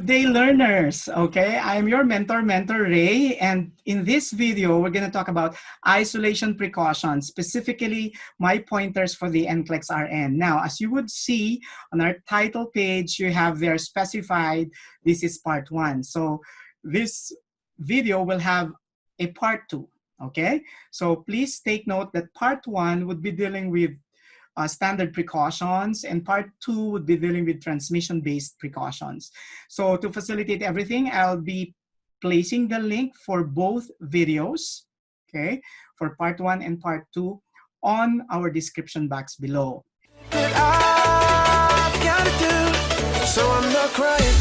day, learners. Okay, I'm your mentor, Ray, and in this video, we're going to talk about isolation precautions, specifically my pointers for the NCLEX RN. Now, as you would see on our title page, you have there specified this is part 1. So this video will have a part 2. Okay, so please take note that part 1 would be dealing with standard precautions, and part 2 would be dealing with transmission-based precautions. So to facilitate everything, I'll be placing the link for both videos, okay, for part 1 and part 2 on our description box below. I've gotta do, so I'm not crying.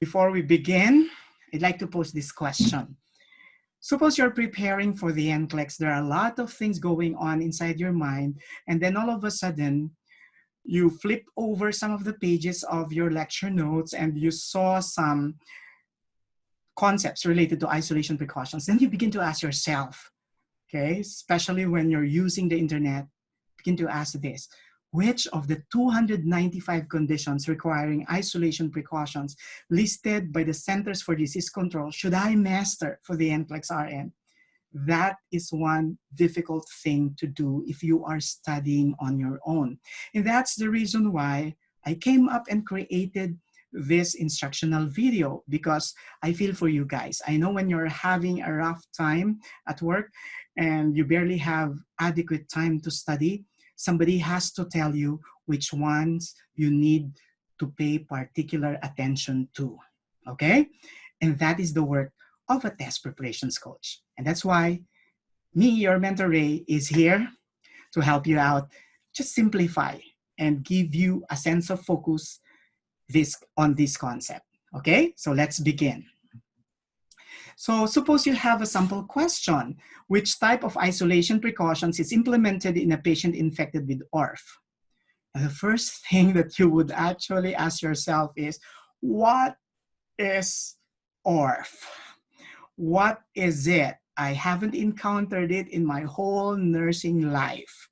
Before we begin, I'd like to pose this question. Suppose you're preparing for the NCLEX. There are a lot of things going on inside your mind, and then all of a sudden, you flip over some of the pages of your lecture notes and you saw some concepts related to isolation precautions. Then you begin to ask yourself, okay, especially when you're using the internet, begin to ask this. Which of the 295 conditions requiring isolation precautions listed by the Centers for Disease Control should I master for the NCLEX RN? That is one difficult thing to do if you are studying on your own. And that's the reason why I came up and created this instructional video, because I feel for you guys. I know when you're having a rough time at work and you barely have adequate time to study, somebody has to tell you which ones you need to pay particular attention to, okay? And that is the work of a test preparations coach. And that's why me, your mentor Ray, is here to help you out. Just simplify and give you a sense of focus on this concept, okay? So let's begin. So suppose you have a sample question. Which type of isolation precautions is implemented in a patient infected with ORF? And the first thing that you would actually ask yourself is, what is ORF? What is it? I haven't encountered it in my whole nursing life.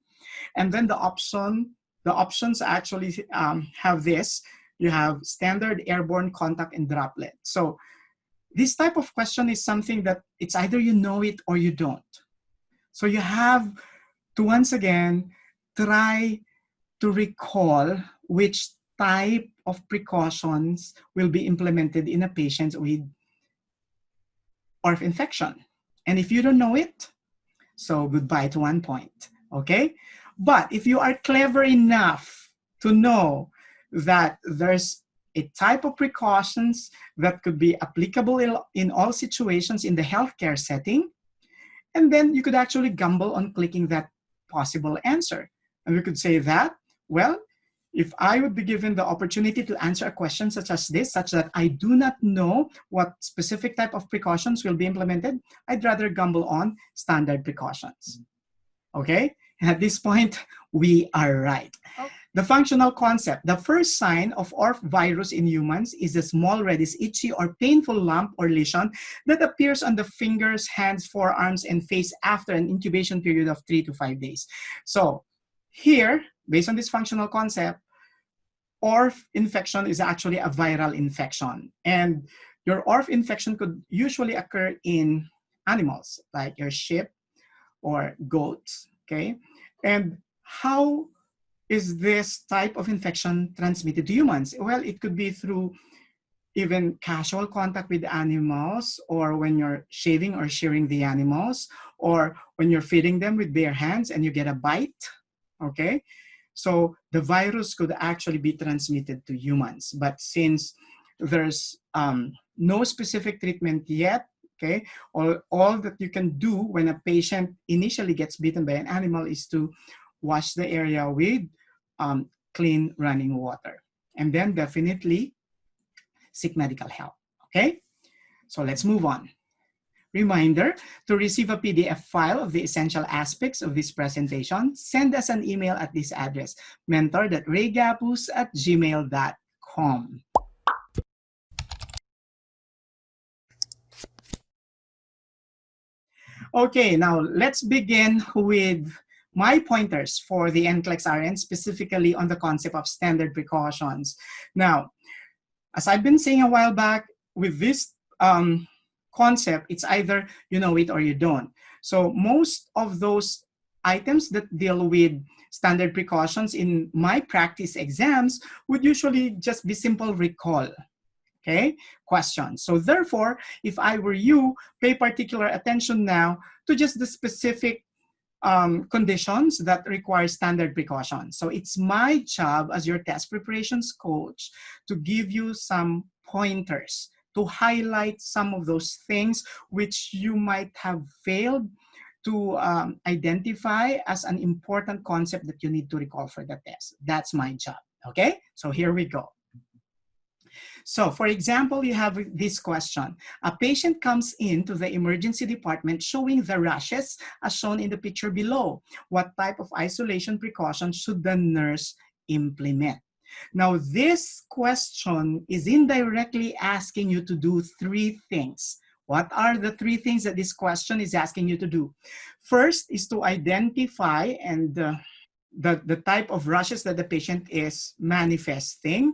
And then the options actually have this. You have standard airborne contact and droplet. So this type of question is something that it's either you know it or you don't. So you have to once again try to recall which type of precautions will be implemented in a patient with ORF infection. And if you don't know it, so goodbye to 1 point, okay? But if you are clever enough to know that there's a type of precautions that could be applicable in all situations in the healthcare setting, and then you could actually gamble on clicking that possible answer. And we could say that, well, if I would be given the opportunity to answer a question such as this, such that I do not know what specific type of precautions will be implemented, I'd rather gamble on standard precautions. Okay? And at this point, we are right. Okay. The functional concept. The first sign of ORF virus in humans is a small reddish, itchy, or painful lump or lesion that appears on the fingers, hands, forearms, and face after an incubation period of 3 to 5 days. So here, based on this functional concept, ORF infection is actually a viral infection. And your ORF infection could usually occur in animals, like your sheep or goats, okay? And how is this type of infection transmitted to humans? Well, it could be through even casual contact with animals, or when you're shaving or shearing the animals, or when you're feeding them with bare hands and you get a bite, okay? So the virus could actually be transmitted to humans. But since there's no specific treatment yet, okay, all that you can do when a patient initially gets bitten by an animal is to wash the area with clean running water. And then definitely seek medical help, okay? So let's move on. Reminder, to receive a PDF file of the essential aspects of this presentation, send us an email at this address, mentor.raygapuz@gmail.com. Okay, now let's begin with my pointers for the NCLEX RN, specifically on the concept of standard precautions. Now, as I've been saying a while back, with this concept, it's either you know it or you don't. So most of those items that deal with standard precautions in my practice exams would usually just be simple recall. Okay, questions. So therefore, if I were you, pay particular attention now to just the specific conditions that require standard precautions. So it's my job as your test preparations coach to give you some pointers to highlight some of those things which you might have failed to identify as an important concept that you need to recall for the test. That's my job. Okay, so here we go. So for example, you have this question. A patient comes into the emergency department showing the rashes as shown in the picture below. What type of isolation precautions should the nurse implement? Now, this question is indirectly asking you to do three things. What are the three things that this question is asking you to do? First is to identify and the type of rashes that the patient is manifesting.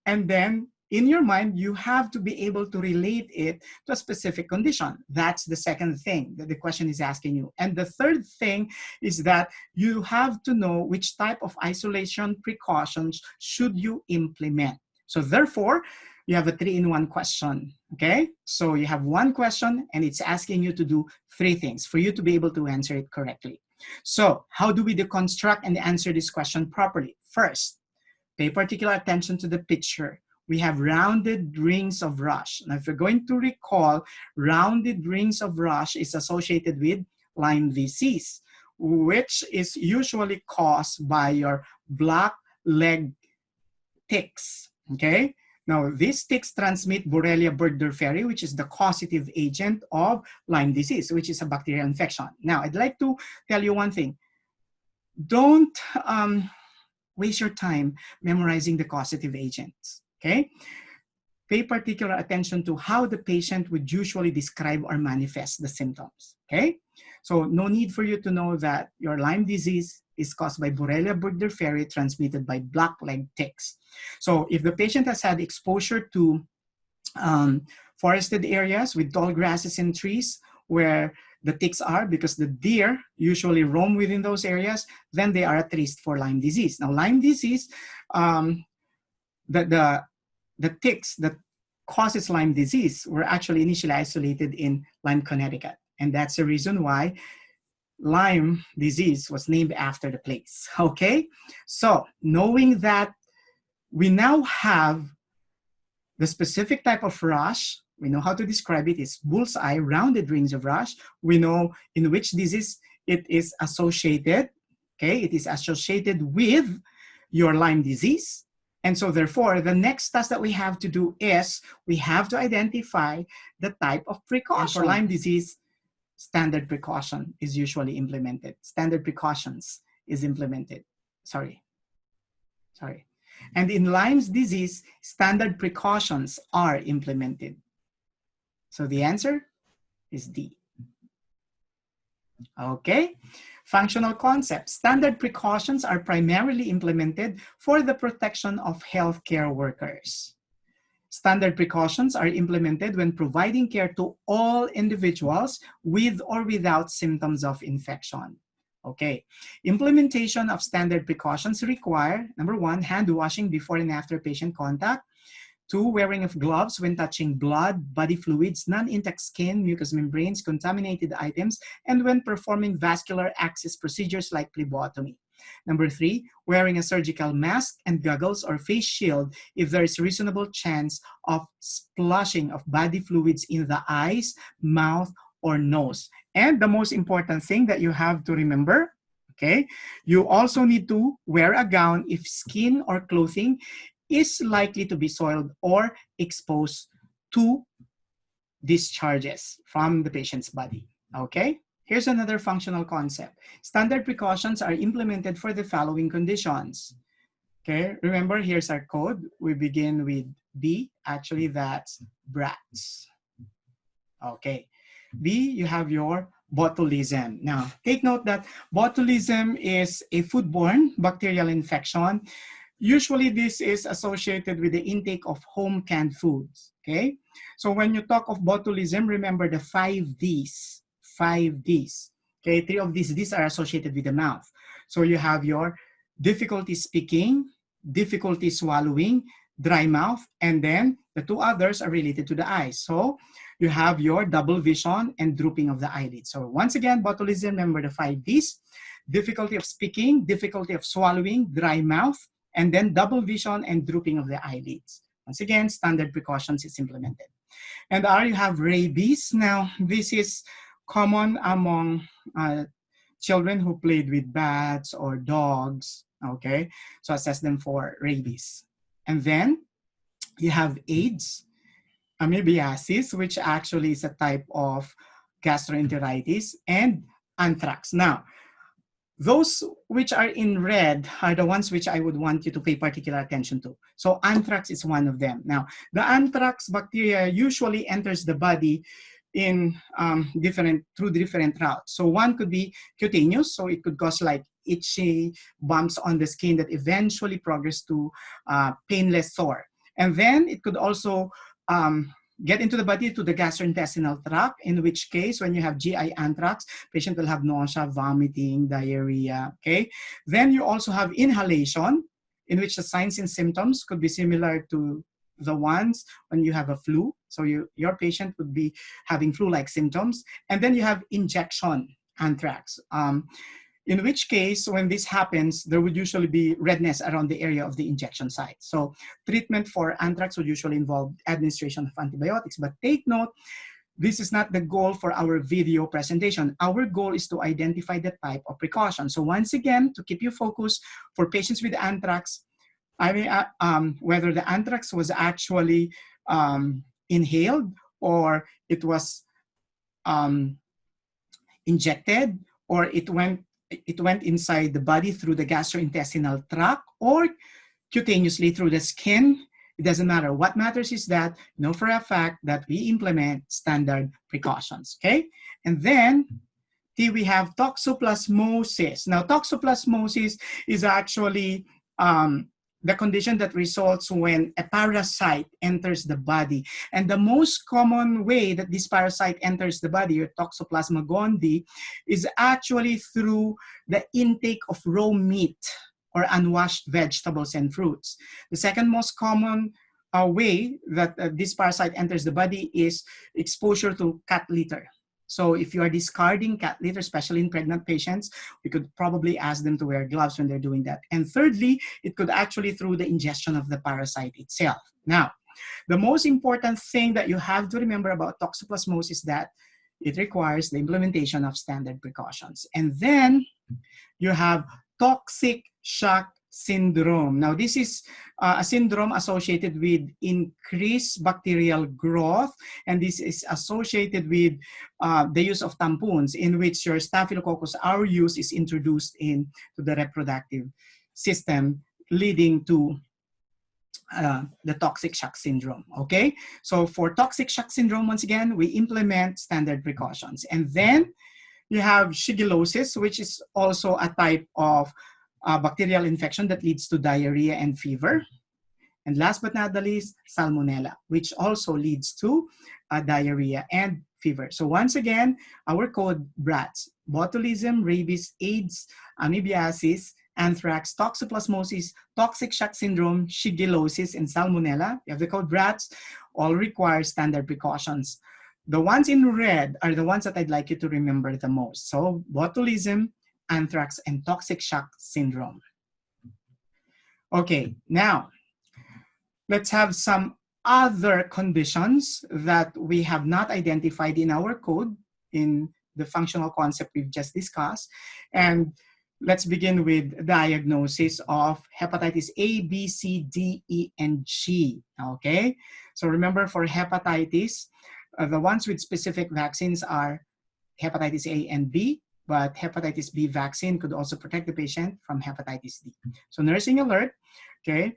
And then in your mind, you have to be able to relate it to a specific condition. That's the second thing that the question is asking you. And the third thing is that you have to know which type of isolation precautions should you implement. So therefore, you have a 3-in-1 question, okay? So you have one question and it's asking you to do three things for you to be able to answer it correctly. So how do we deconstruct and answer this question properly? First, pay particular attention to the picture. We have rounded rings of rash. Now, if you're going to recall, rounded rings of rash is associated with Lyme disease, which is usually caused by your black leg ticks, okay? Now, these ticks transmit Borrelia burgdorferi, which is the causative agent of Lyme disease, which is a bacterial infection. Now, I'd like to tell you one thing. Don't waste your time memorizing the causative agents, okay? Pay particular attention to how the patient would usually describe or manifest the symptoms, okay? So no need for you to know that your Lyme disease is caused by Borrelia burgdorferi transmitted by black leg ticks. So if the patient has had exposure to forested areas with tall grasses and trees where the ticks are, because the deer usually roam within those areas, then they are at risk for Lyme disease. Now, Lyme disease, the ticks that causes Lyme disease were actually initially isolated in Lyme, Connecticut. And that's the reason why Lyme disease was named after the place, okay? So knowing that we now have the specific type of rash, we know how to describe it. It's bullseye, rounded rings of rash. We know in which disease it is associated, okay? It is associated with your Lyme disease. And so therefore, the next task that we have to do is we have to identify the type of precaution. For Lyme disease, standard precaution is usually implemented. Standard precautions is implemented. Sorry. And in Lyme's disease, standard precautions are implemented. So the answer is D. Okay. Functional concepts. Standard precautions are primarily implemented for the protection of healthcare workers. Standard precautions are implemented when providing care to all individuals with or without symptoms of infection. Okay, implementation of standard precautions require, number one, hand washing before and after patient contact. 2, wearing of gloves when touching blood, body fluids, non-intact skin, mucous membranes, contaminated items, and when performing vascular access procedures like phlebotomy. Number 3, wearing a surgical mask and goggles or face shield if there is reasonable chance of splashing of body fluids in the eyes, mouth, or nose. And the most important thing that you have to remember, okay, you also need to wear a gown if skin or clothing is likely to be soiled or exposed to discharges from the patient's body, okay? Here's another functional concept. Standard precautions are implemented for the following conditions. Okay, remember, here's our code. We begin with B. Actually, that's brats. Okay. B, you have your botulism. Now, take note that botulism is a foodborne bacterial infection. Usually, this is associated with the intake of home canned foods, okay? So when you talk of botulism, remember the 5 Ds, 5 Ds, okay? 3 of these Ds are associated with the mouth. So you have your difficulty speaking, difficulty swallowing, dry mouth, and then the 2 others are related to the eyes. So you have your double vision and drooping of the eyelids. So once again, botulism, remember the 5 Ds, difficulty of speaking, difficulty of swallowing, dry mouth, and then double vision and drooping of the eyelids. Once again, standard precautions is implemented. And you have rabies. Now, this is common among children who played with bats or dogs, okay? So assess them for rabies. And then you have AIDS, amoebiasis, which actually is a type of gastroenteritis, and anthrax. Now, those which are in red are the ones which I would want you to pay particular attention to. So anthrax is one of them. Now, the anthrax bacteria usually enters the body in through different routes. So one could be cutaneous, so it could cause like itchy bumps on the skin that eventually progress to painless sore. And then it could also get into the body to the gastrointestinal tract, in which case, when you have GI anthrax, patient will have nausea, vomiting, diarrhea, okay? Then you also have inhalation, in which the signs and symptoms could be similar to the ones when you have a flu. So your patient would be having flu-like symptoms. And then you have injection anthrax, in which case, when this happens, there would usually be redness around the area of the injection site. So treatment for anthrax would usually involve administration of antibiotics. But take note, this is not the goal for our video presentation. Our goal is to identify the type of precaution. So once again, to keep you focused, for patients with anthrax, I mean, whether the anthrax was actually inhaled or it was injected, or it went inside the body through the gastrointestinal tract or cutaneously through the skin, it doesn't matter. What matters is that know for a fact that we implement standard precautions, okay? And then we have toxoplasmosis. Now, toxoplasmosis is actually the condition that results when a parasite enters the body. And the most common way that this parasite enters the body, or Toxoplasma gondii, is actually through the intake of raw meat or unwashed vegetables and fruits. The second most common way that this parasite enters the body is exposure to cat litter. So if you are discarding cat litter, especially in pregnant patients, we could probably ask them to wear gloves when they're doing that. And thirdly, it could actually through the ingestion of the parasite itself. Now, the most important thing that you have to remember about toxoplasmosis is that it requires the implementation of standard precautions. And then you have toxic shock syndrome. Now, this is a syndrome associated with increased bacterial growth, and this is associated with the use of tampons, in which your Staphylococcus aureus is introduced into the reproductive system, leading to the toxic shock syndrome, okay? So for toxic shock syndrome, once again, we implement standard precautions. And then you have shigellosis, which is also a type of bacterial infection that leads to diarrhea and fever. And last but not the least, salmonella, which also leads to diarrhea and fever. So once again, our code BRATS: botulism, rabies, AIDS, amoebiasis, anthrax, toxoplasmosis, toxic shock syndrome, shigellosis, and salmonella. You have the code BRATS, all require standard precautions. The ones in red are the ones that I'd like you to remember the most. So botulism, anthrax, and toxic shock syndrome. Okay, now let's have some other conditions that we have not identified in our code in the functional concept we've just discussed. And let's begin with diagnosis of hepatitis A, B, C, D, E, and G, okay? So remember, for hepatitis, the ones with specific vaccines are hepatitis A and B, but hepatitis B vaccine could also protect the patient from hepatitis D. So nursing alert, okay?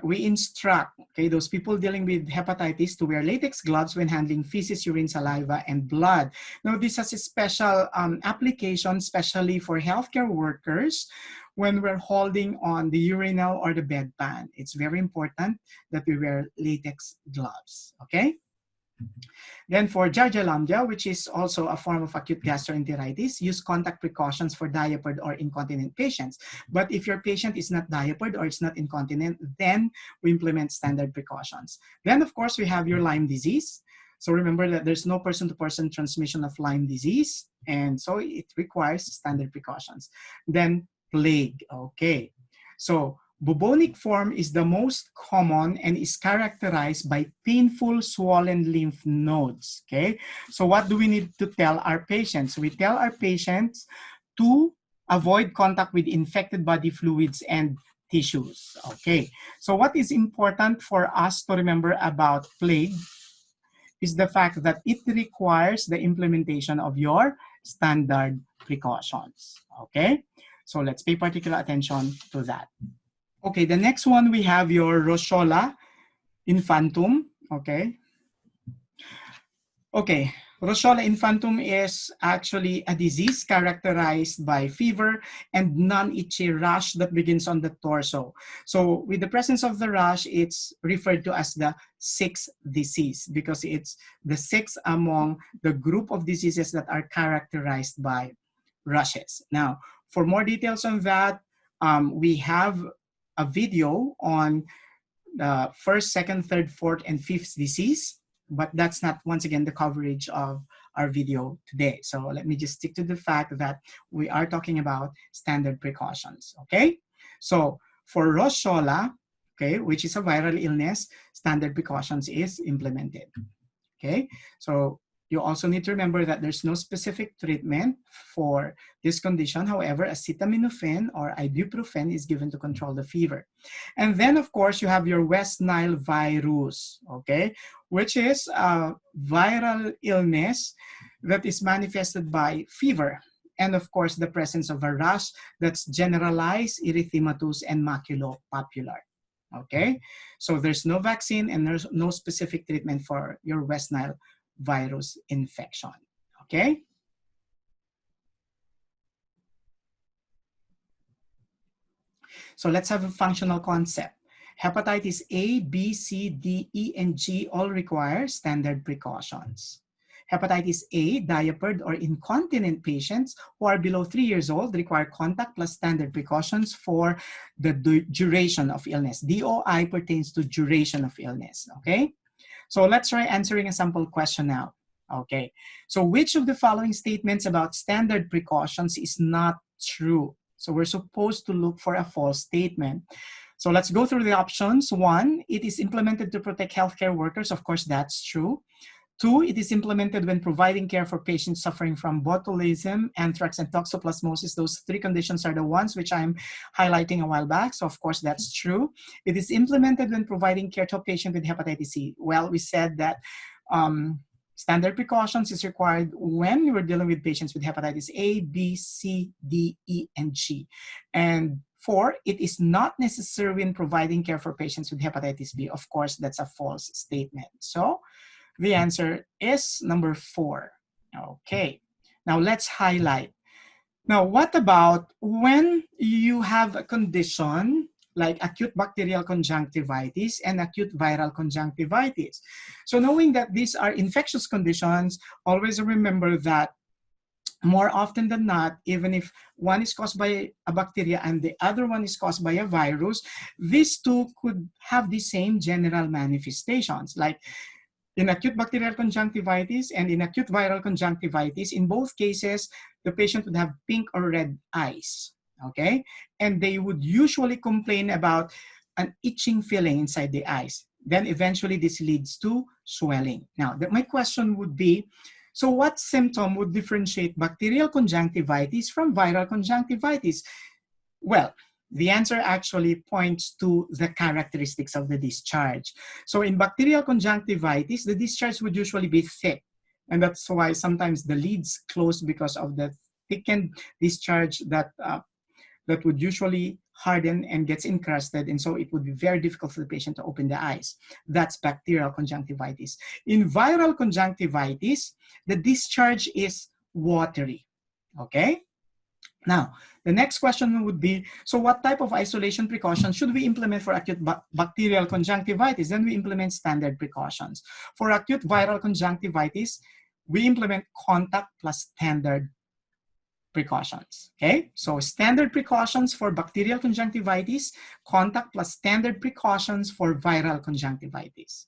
we instruct, okay, those people dealing with hepatitis to wear latex gloves when handling feces, urine, saliva, and blood. Now, this has a special application, especially for healthcare workers when we're holding on the urinal or the bedpan. It's very important that we wear latex gloves, okay? Then for Jardialandia, which is also a form of acute gastroenteritis, use contact precautions for diapered or incontinent patients. But if your patient is not diapered or it's not incontinent, then we implement standard precautions. Then, of course, we have your Lyme disease. So remember that there's no person-to-person transmission of Lyme disease, and so it requires standard precautions. Then plague, okay. So bubonic form is the most common and is characterized by painful swollen lymph nodes, okay? So what do we need to tell our patients? We tell our patients to avoid contact with infected body fluids and tissues, okay? So what is important for us to remember about plague is the fact that it requires the implementation of your standard precautions, okay? So let's pay particular attention to that. Okay, the next one we have your Rosola infantum, okay? Okay, Rosola infantum is actually a disease characterized by fever and non-itchy rash that begins on the torso. So with the presence of the rash, it's referred to as the sixth disease because it's the sixth among the group of diseases that are characterized by rashes. Now, for more details on that, we have a video on the first, second, third, fourth, and fifth disease, but that's not, once again, the coverage of our video today. So let me just stick to the fact that we are talking about standard precautions, okay? So for Rosola, okay, which is a viral illness, standard precautions is implemented, okay? So you also need to remember that there's no specific treatment for this condition. However, acetaminophen or ibuprofen is given to control the fever. And then, of course, you have your West Nile virus, okay, which is a viral illness that is manifested by fever. And, of course, the presence of a rash that's generalized erythematous and maculopapular. Okay, so there's no vaccine and there's no specific treatment for your West Nile virus infection, okay? So let's have a functional concept. Hepatitis A, B, C, D, E, and G all require standard precautions. Hepatitis A, diapered or incontinent patients who are below 3 years old require contact plus standard precautions for the duration of illness. DOI pertains to duration of illness, okay? So let's try answering a sample question now. Okay, so which of the following statements about standard precautions is not true? So we're supposed to look for a false statement. So let's go through the options. 1, it is implemented to protect healthcare workers. Of course, that's true. 2, it is implemented when providing care for patients suffering from botulism, anthrax, and toxoplasmosis. Those 3 conditions are the ones which I'm highlighting a while back. So of course, that's true. It is implemented when providing care to a patient with hepatitis C. Well, we said that standard precautions is required when we were dealing with patients with hepatitis A, B, C, D, E, and G. And 4, it is not necessary when providing care for patients with hepatitis B. Of course, that's a false statement. So the answer is number 4. Okay, now let's highlight. Now, what about when you have a condition like acute bacterial conjunctivitis and acute viral conjunctivitis? So knowing that these are infectious conditions, always remember that more often than not, even if one is caused by a bacteria and the other one is caused by a virus, these two could have the same general manifestations. Like in acute bacterial conjunctivitis and in acute viral conjunctivitis, in both cases, the patient would have pink or red eyes, okay? And they would usually complain about an itching feeling inside the eyes. Then eventually this leads to swelling. Now, my question would be, so what symptom would differentiate bacterial conjunctivitis from viral conjunctivitis? Well, the answer actually points to the characteristics of the discharge. So in bacterial conjunctivitis, the discharge would usually be thick. And that's why sometimes the lids close because of the thickened discharge that would usually harden and gets encrusted, and so it would be very difficult for the patient to open the eyes. That's bacterial conjunctivitis. In viral conjunctivitis, the discharge is watery, okay? Now, the next question would be, so what type of isolation precautions should we implement for acute bacterial conjunctivitis? Then we implement standard precautions. For acute viral conjunctivitis, we implement contact plus standard precautions, okay? So standard precautions for bacterial conjunctivitis, contact plus standard precautions for viral conjunctivitis,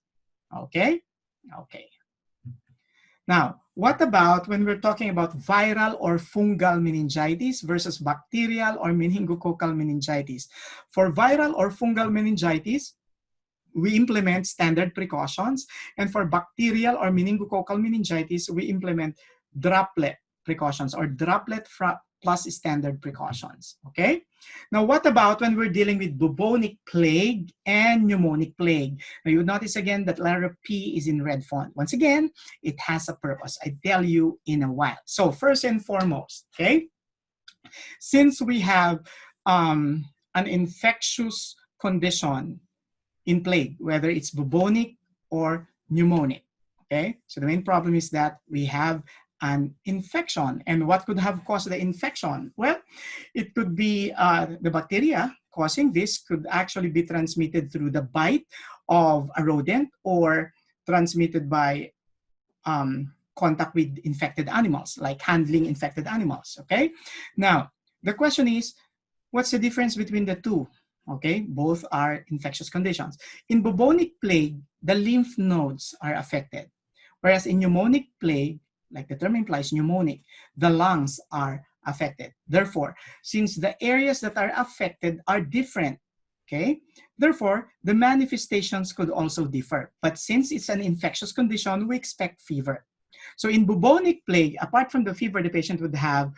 okay? Okay. Now, what about when we're talking about viral or fungal meningitis versus bacterial or meningococcal meningitis? For viral or fungal meningitis, we implement standard precautions. And for bacterial or meningococcal meningitis, we implement droplet precautions or droplet plus standard precautions, okay? Now, what about when we're dealing with bubonic plague and pneumonic plague? Now, you notice again that letter P is in red font. Once again, it has a purpose. I tell you in a while. So first and foremost, okay? Since we have an infectious condition in plague, whether it's bubonic or pneumonic, okay? So the main problem is that we have an infection. And what could have caused the infection? Well, it could be the bacteria causing this could actually be transmitted through the bite of a rodent or transmitted by contact with infected animals, like handling infected animals, okay? Now, the question is, what's the difference between the two? Okay, both are infectious conditions. In bubonic plague, the lymph nodes are affected, whereas in pneumonic plague, like the term implies, pneumonic, the lungs are affected. Therefore, since the areas that are affected are different, okay, therefore, the manifestations could also differ. But since it's an infectious condition, we expect fever. So in bubonic plague, apart from the fever, the patient would have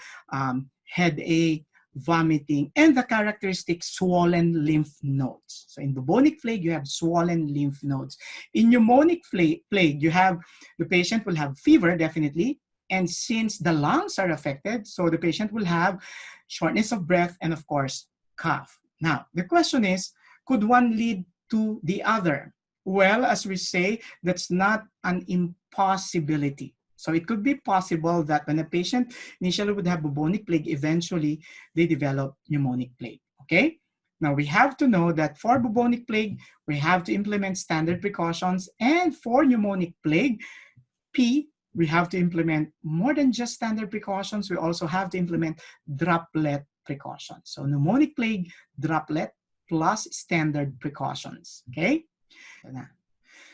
headache, vomiting, and the characteristic swollen lymph nodes. So in bubonic plague, you have swollen lymph nodes. In pneumonic plague, you have, the patient will have fever, definitely, and since the lungs are affected, so the patient will have shortness of breath and, of course, cough. Now, the question is, could one lead to the other? Well, as we say, that's not an impossibility. So it could be possible that when a patient initially would have bubonic plague, eventually they develop pneumonic plague, okay? Now we have to know that for bubonic plague, we have to implement standard precautions, and for pneumonic plague, P, we have to implement more than just standard precautions, we also have to implement droplet precautions. So pneumonic plague, droplet plus standard precautions, okay?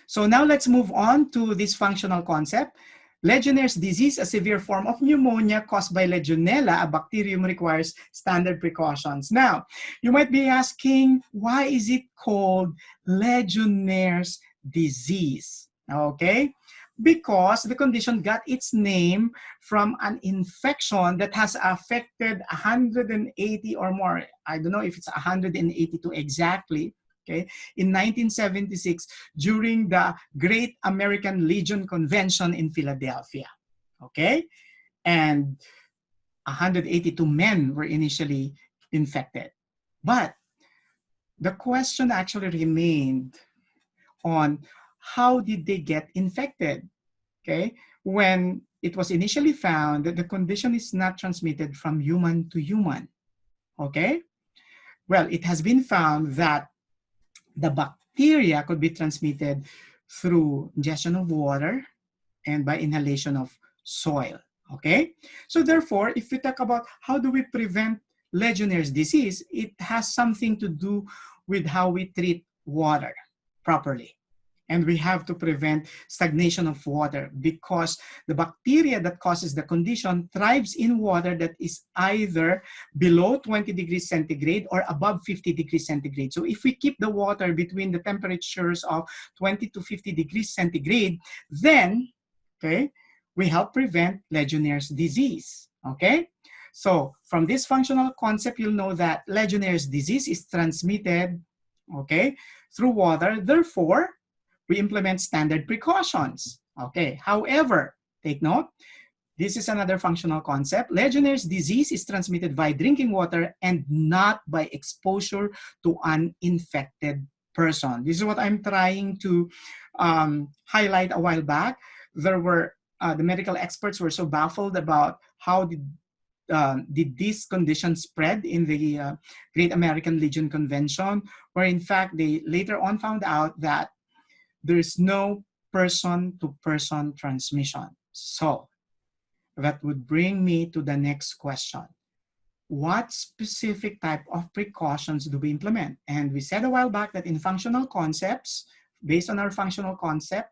So now let's move on to this functional concept. Legionnaire's disease, a severe form of pneumonia caused by Legionella, a bacterium, requires standard precautions. Now, you might be asking, why is it called Legionnaire's disease? Okay, because the condition got its name from an infection that has affected 180 or more. I don't know if it's 182 exactly. Okay, in 1976, during the Great American Legion Convention in Philadelphia, okay? And 182 men were initially infected. But the question actually remained on how did they get infected, okay? When it was initially found that the condition is not transmitted from human to human, okay? Well, it has been found that the bacteria could be transmitted through ingestion of water and by inhalation of soil, okay? So therefore, if we talk about how do we prevent Legionnaire's disease, it has something to do with how we treat water properly. And we have to prevent stagnation of water because the bacteria that causes the condition thrives in water that is either below 20 degrees centigrade or above 50 degrees centigrade. So if we keep the water between the temperatures of 20 to 50 degrees centigrade, then, okay, we help prevent Legionnaire's disease, okay? So from this functional concept, you'll know that Legionnaire's disease is transmitted, okay, through water. Therefore, we implement standard precautions, okay? However, take note, This is another functional concept. Legionnaire's disease is transmitted by drinking water and not by exposure to an infected person. This is what I'm trying to highlight a while back. There were, the medical experts were so baffled about how did this condition spread in the Great American Legion Convention, where in fact they later on found out that there is no person-to-person transmission. So that would bring me to the next question. What specific type of precautions do we implement? And we said a while back that in functional concepts, based on our functional concept,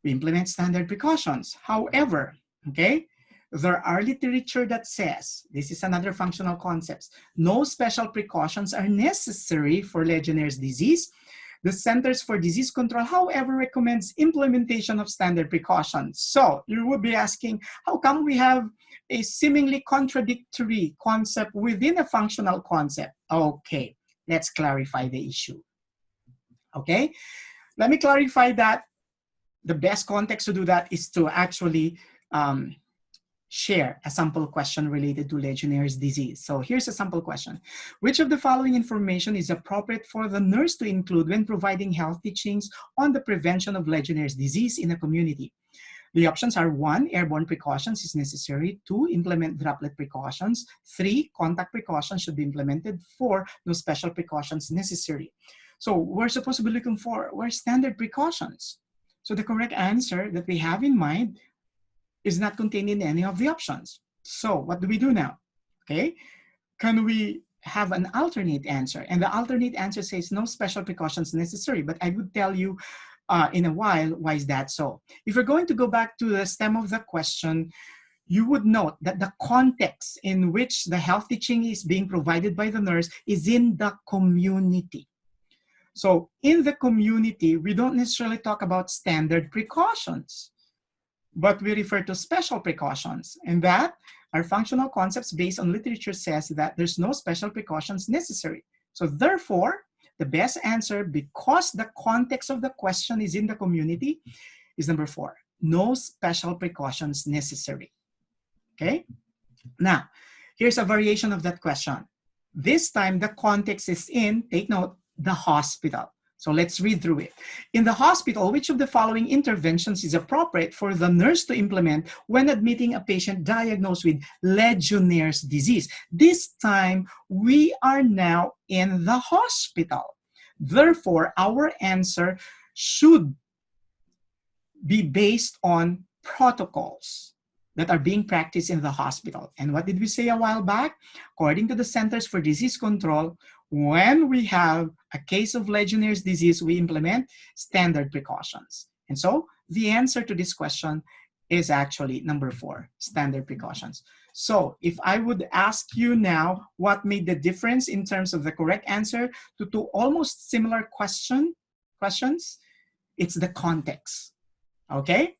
we implement standard precautions. However, okay, there are literature that says, this is another functional concept, no special precautions are necessary for Legionnaire's disease. The Centers for Disease Control, however, recommends implementation of standard precautions. So you would be asking, how come we have a seemingly contradictory concept within a functional concept? Okay, let's clarify the issue. Okay, let me clarify that. The best context to do that is to actually share a sample question related to Legionnaire's disease. So here's a sample question. Which of the following information is appropriate for the nurse to include when providing health teachings on the prevention of Legionnaire's disease in a community? The options are 1, airborne precautions is necessary. 2, implement droplet precautions. 3, contact precautions should be implemented. 4, no special precautions necessary. So we're supposed to be looking for standard precautions. So the correct answer that we have in mind is not contained in any of the options. So what do we do now? Okay, can we have an alternate answer? And the alternate answer says no special precautions necessary, but I would tell you in a while, why is that so? If we're going to go back to the stem of the question, you would note that the context in which the health teaching is being provided by the nurse is in the community. So in the community, we don't necessarily talk about standard precautions, but we refer to special precautions, and that our functional concepts based on literature says that there's no special precautions necessary. So therefore, the best answer, because the context of the question is in the community, is number 4, no special precautions necessary. Okay? Now, here's a variation of that question. This time, the context is in, take note, the hospital. So let's read through it. In the hospital, which of the following interventions is appropriate for the nurse to implement when admitting a patient diagnosed with Legionnaire's disease? This time, we are now in the hospital. Therefore, our answer should be based on protocols that are being practiced in the hospital. And what did we say a while back? According to the Centers for Disease Control, when we have a case of Legionnaire's disease, we implement standard precautions. And so the answer to this question is actually number 4, standard precautions. So if I would ask you now what made the difference in terms of the correct answer to 2 almost similar questions, it's the context. Okay?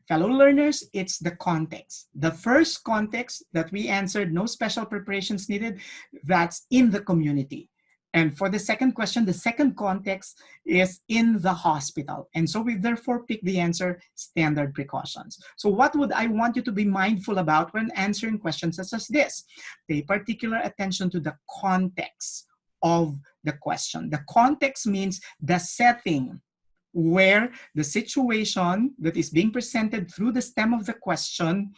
Fellow learners, it's the context. The first context that we answered, no special preparations needed, that's in the community. And for the second question, the second context is in the hospital. And so we therefore pick the answer, standard precautions. So what would I want you to be mindful about when answering questions such as this? Pay particular attention to the context of the question. The context means the setting where the situation that is being presented through the stem of the question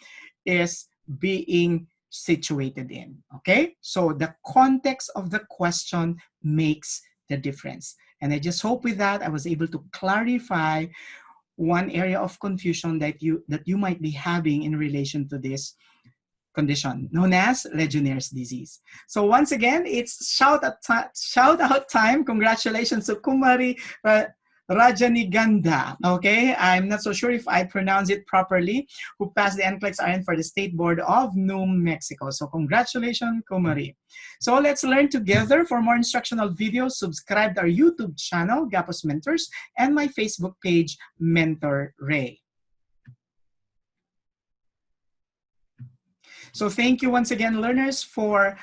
is being situated in, okay? So the context of the question makes the difference. And I just hope with that I was able to clarify one area of confusion that you might be having in relation to this condition known as Legionnaire's disease. So once again, it's shout out time. Congratulations to Kumari Rajaniganda, okay? I'm not so sure if I pronounce it properly, who passed the NCLEX RN for the State Board of New Mexico. So congratulations, Kumari. So let's learn together. For more instructional videos, subscribe to our YouTube channel, Gapuz Mentors, and my Facebook page, Mentor Ray. So thank you once again, learners, for